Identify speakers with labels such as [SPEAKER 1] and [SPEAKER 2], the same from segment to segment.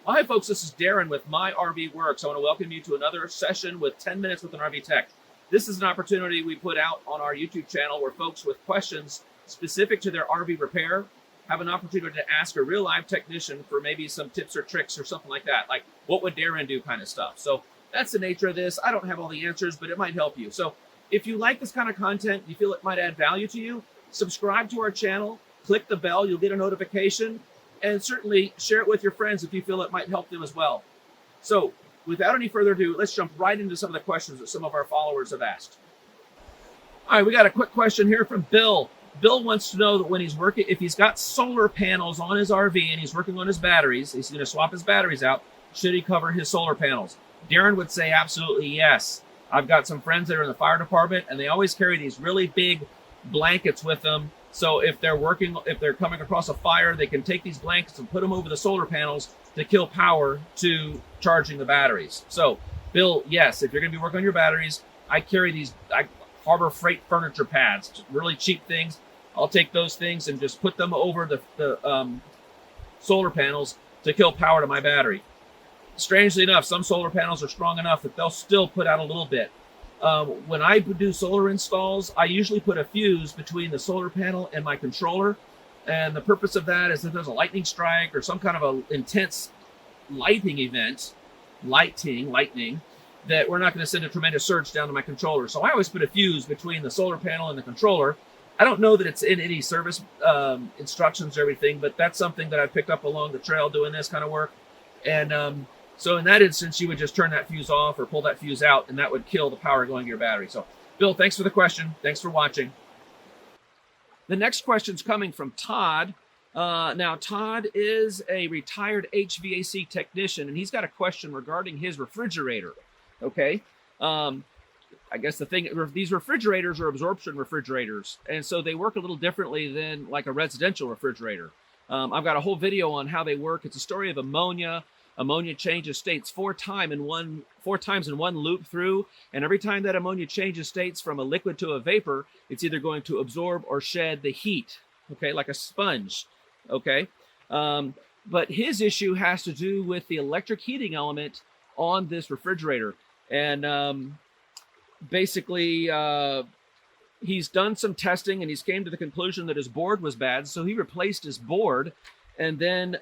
[SPEAKER 1] Well, hi, folks. This is Darren with My RV Works. I want to welcome you to another session with 10 Minutes with an RV Tech. This is an opportunity we put out on our YouTube channel where folks with questions specific to their RV repair have an opportunity to ask a real live technician for maybe some tips or tricks or something like that, like what would Darren do kind of stuff. So that's the nature of this. I don't have all the answers, but it might help you. So if you like this kind of content, you feel it might add value to you, subscribe to our channel, click the bell, you'll get a notification, and certainly share it with your friends if you feel it might help them as well. So without any further ado, let's jump right into some of the questions that some of our followers have asked. All right, we got a quick question here from Bill. Bill wants to know that when he's working, if he's got solar panels on his RV and he's working on his batteries, he's going to swap his batteries out, should he cover his solar panels? Darren would say absolutely yes. I've got some friends that are in the fire department and they always carry these really big blankets with them. So if they're coming across a fire, they can take these blankets and put them over the solar panels to kill power to charging the batteries. So Bill, yes, if you're going to be working on your batteries, I carry these Harbor Freight furniture pads, really cheap things. I'll take those things and just put them over the solar panels to kill power to my battery. Strangely enough, some solar panels are strong enough that they'll still put out a little bit. When I do solar installs, I usually put a fuse between the solar panel and my controller. And the purpose of that is if there's a lightning strike or some kind of an intense lightning event, lightning, that we're not going to send a tremendous surge down to my controller. So I always put a fuse between the solar panel and the controller. I don't know that it's in any service instructions or everything, but that's something that I picked up along the trail doing this kind of work. And so in that instance, you would just turn that fuse off or pull that fuse out, and that would kill the power going to your battery. So, Bill, thanks for the question. Thanks for watching. The next question's coming from Todd. Now, Todd is a retired HVAC technician, and he's got a question regarding his refrigerator. Okay. I guess the thing, these refrigerators are absorption refrigerators, and so they work a little differently than like a residential refrigerator. I've got a whole video on how they work. It's a story of ammonia. Ammonia changes states four times in one loop through, and every time that ammonia changes states from a liquid to a vapor, it's either going to absorb or shed the heat, okay, like a sponge, okay? But his issue has to do with the electric heating element on this refrigerator, and basically, he's done some testing and he's came to the conclusion that his board was bad, so he replaced his board, and then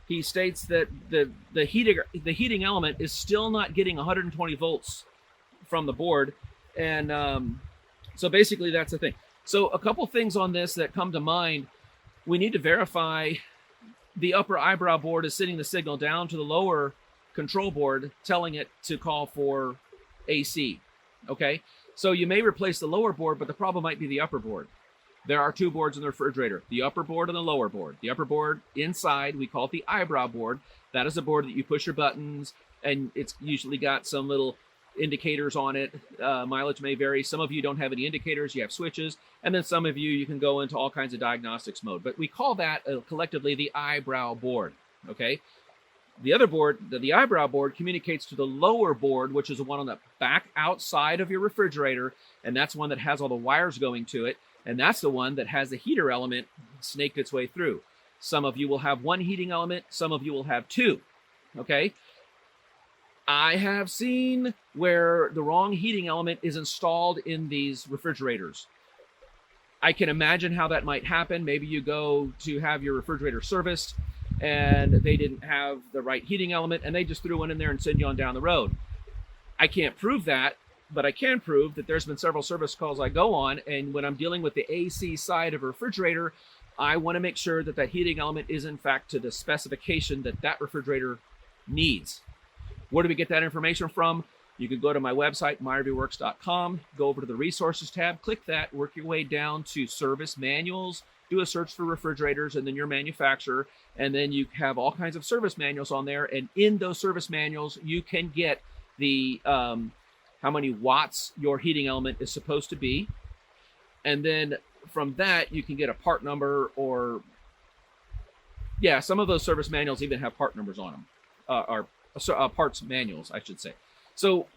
[SPEAKER 1] he states that the heating element is still not getting 120 volts from the board, and so basically that's the thing. So a couple things on this that come to mind: we need to verify the upper eyebrow board is sending the signal down to the lower control board, telling it to call for AC. Okay, so you may replace the lower board, but the problem might be the upper board. There are two boards in the refrigerator, the upper board and the lower board. The upper board inside, we call it the eyebrow board. That is a board that you push your buttons, and it's usually got some little indicators on it. Mileage may vary. Some of you don't have any indicators, you have switches, and then some of you can go into all kinds of diagnostics mode. But we call that collectively the eyebrow board, okay? The other board, the eyebrow board, communicates to the lower board, which is the one on the back outside of your refrigerator, and that's one that has all the wires going to it, and that's the one that has the heater element snaked its way through. Some of you will have one heating element, some of you will have two, okay? I have seen where the wrong heating element is installed in these refrigerators. I can imagine how that might happen. Maybe you go to have your refrigerator serviced, and they didn't have the right heating element, and they just threw one in there and send you on down the road. I can't prove that, but I can prove that there's been several service calls I go on, and when I'm dealing with the AC side of a refrigerator, I want to make sure that that heating element is in fact to the specification that that refrigerator needs. Where do we get that information from? You can go to my website, myrvworks.com, go over to the resources tab, click that, work your way down to service manuals, do a search for refrigerators and then your manufacturer, and then you have all kinds of service manuals on there, and in those service manuals you can get the how many watts your heating element is supposed to be, and then from that you can get a part number, or some of those service manuals even have part numbers on them, or parts manuals, I should say. So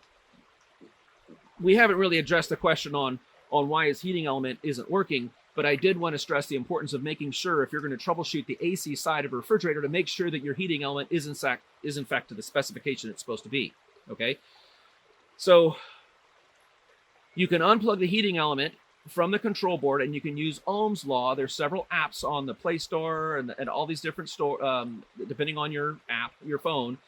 [SPEAKER 1] we haven't really addressed the question on why his heating element isn't working. But I did want to stress the importance of making sure, if you're going to troubleshoot the AC side of a refrigerator, to make sure that your heating element is in fact to the specification it's supposed to be. Okay, so you can unplug the heating element from the control board, and you can use Ohm's law. There's several apps on the Play Store and all these different store, depending on your app, your phone.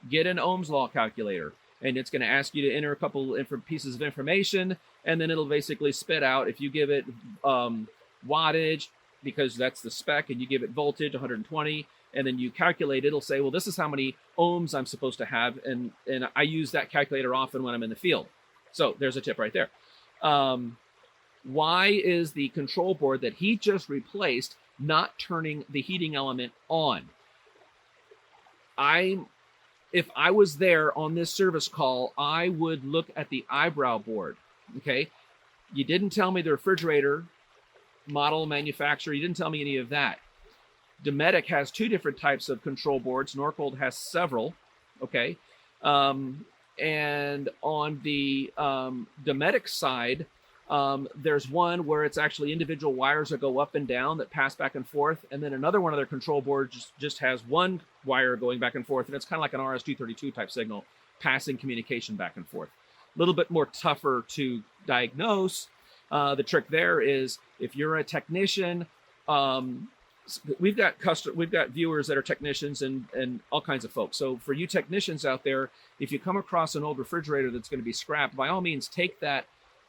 [SPEAKER 1] Get an Ohm's law calculator, and it's going to ask you to enter a couple pieces of information, and then it'll basically spit out, if you give it wattage, because that's the spec, and you give it voltage 120, and then you calculate, it'll say, well, this is how many ohms I'm supposed to have, and I use that calculator often when I'm in the field. So there's a tip right there. Why is the control board that he just replaced not turning the heating element on? If I was there on this service call, I would look at the Eyebrow board. Okay, you didn't tell me the refrigerator model, manufacturer. You didn't tell me any of that. Dometic has two different types of control boards. Norcold has several. Okay, and on the Dometic side, there's one where it's actually individual wires that go up and down that pass back and forth, and then another one of their control boards just has one wire going back and forth, and it's kind of like an RS-232 type signal, passing communication back and forth. A little bit more tougher to diagnose. The trick there is, if you're a technician, we've got viewers that are technicians and all kinds of folks. So for you technicians out there, if you come across an old refrigerator that's going to be scrapped, by all means, take that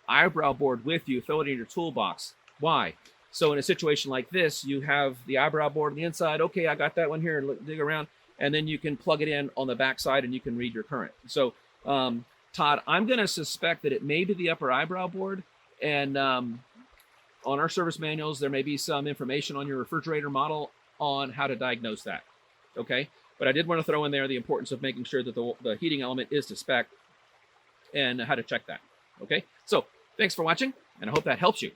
[SPEAKER 1] Eyebrow board with you, throw it in your toolbox. Why? So in a situation like this, you have the Eyebrow board on the inside. Okay, I got that one here, and dig around, and then you can plug it in on the back side and you can read your current. So Todd, I'm going to suspect that it may be the upper Eyebrow board, and on our service manuals, there may be some information on your refrigerator model on how to diagnose that. Okay, but I did want to throw in there the importance of making sure that the heating element is to spec and how to check that. Okay, so thanks for watching, and I hope that helps you.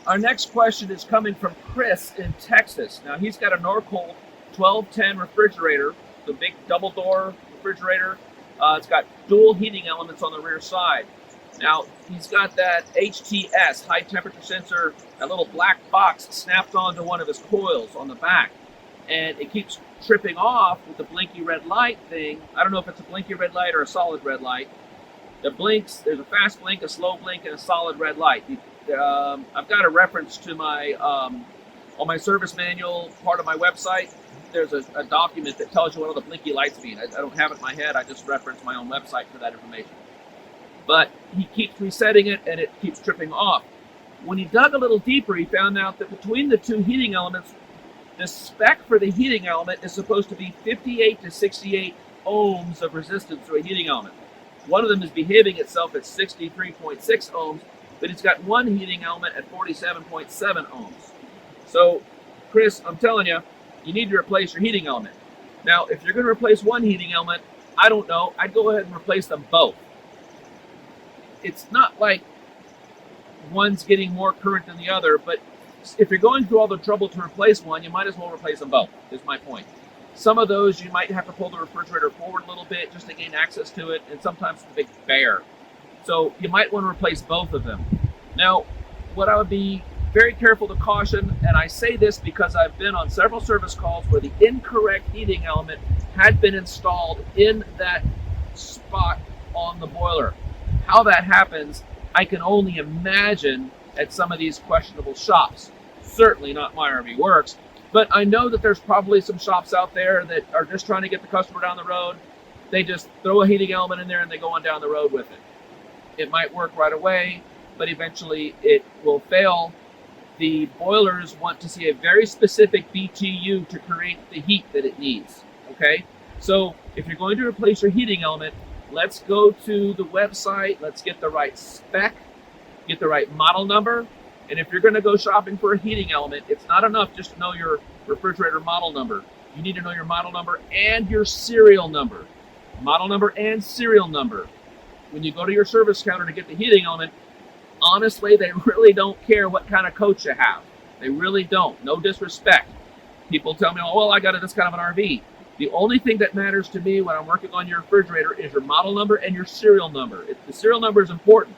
[SPEAKER 1] Our next question is coming from Chris in Texas. Now, he's got a Norcold 1210 refrigerator, the big double door refrigerator. It's got dual heating elements on the rear side. Now, he's got that HTS, high temperature sensor, that little black box snapped onto one of his coils on the back. And it keeps tripping off with the blinky red light thing. I don't know if it's a blinky red light or a solid red light. The blinks, there's a fast blink, a slow blink, and a solid red light. I've got a reference to my, on my service manual, part of my website, there's a document that tells you what all the blinky lights mean. I don't have it in my head, I just reference my own website for that information. But he keeps resetting it, and it keeps tripping off. When he dug a little deeper, he found out that between the two heating elements, the spec for the heating element is supposed to be 58 to 68 ohms of resistance to a heating element. One of them is behaving itself at 63.6 ohms, but it's got one heating element at 47.7 ohms. So, Chris, I'm telling you, you need to replace your heating element. Now, if you're going to replace one heating element, I don't know, I'd go ahead and replace them both. It's not like one's getting more current than the other, but if you're going through all the trouble to replace one, you might as well replace them both, is my point. Some of those, you might have to pull the refrigerator forward a little bit just to gain access to it, and sometimes it's a big bear. So you might want to replace both of them. Now, what I would be very careful to caution, and I say this because I've been on several service calls where the incorrect heating element had been installed in that spot on the boiler. How that happens, I can only imagine at some of these questionable shops. Certainly not my RV Works, but I know that there's probably some shops out there that are just trying to get the customer down the road. They just throw a heating element in there and they go on down the road with it. It might work right away, but eventually it will fail. The boilers want to see a very specific BTU to create the heat that it needs, okay? So if you're going to replace your heating element, let's go to the website, let's get the right spec, get the right model number, and if you're going to go shopping for a heating element, it's not enough just to know your refrigerator model number. You need to know your model number and your serial number. Model number and serial number. When you go to your service counter to get the heating element, honestly, they really don't care what kind of coach you have. They really don't. No disrespect. People tell me, oh, well, I got this kind of an RV. The only thing that matters to me when I'm working on your refrigerator is your model number and your serial number. The serial number is important.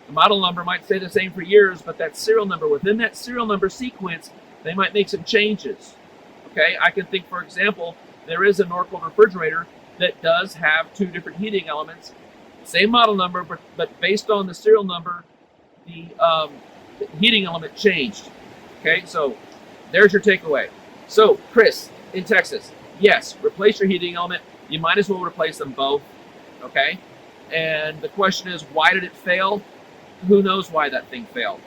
[SPEAKER 1] The model number might stay the same for years, but that serial number, within that serial number sequence, they might make some changes. Okay, I can think, for example, there is a Norcold refrigerator that does have 2 different heating elements, same model number, but based on the serial number, the heating element changed. Okay, so there's your takeaway. So, Chris, in Texas, yes, replace your heating element. You might as well replace them both. Okay, and the question is, why did it fail? Who knows why that thing failed?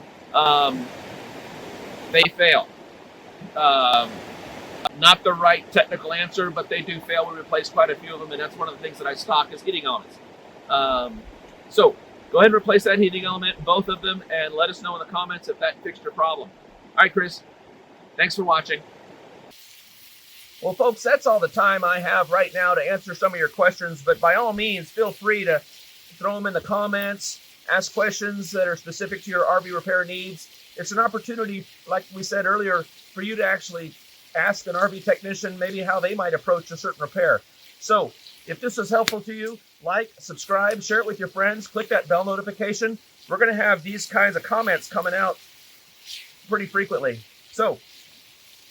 [SPEAKER 1] They fail. Not the right technical answer, but they do fail. We replace quite a few of them, and that's one of the things that I stock is heating elements. So go ahead and replace that heating element, both of them, and let us know in the comments if that fixed your problem. All right, Chris, thanks for watching. Well, folks, that's all the time I have right now to answer some of your questions, but by all means, feel free to throw them in the comments, ask questions that are specific to your RV repair needs. It's an opportunity, like we said earlier, for you to actually ask an RV technician maybe how they might approach a certain repair. So if this was helpful to you, like, subscribe, share it with your friends, click that bell notification. We're going to have these kinds of comments coming out pretty frequently. So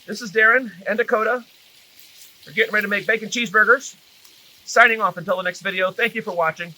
[SPEAKER 1] this is Darren and Dakota. We're getting ready to make bacon cheeseburgers. Signing off until the next video. Thank you for watching.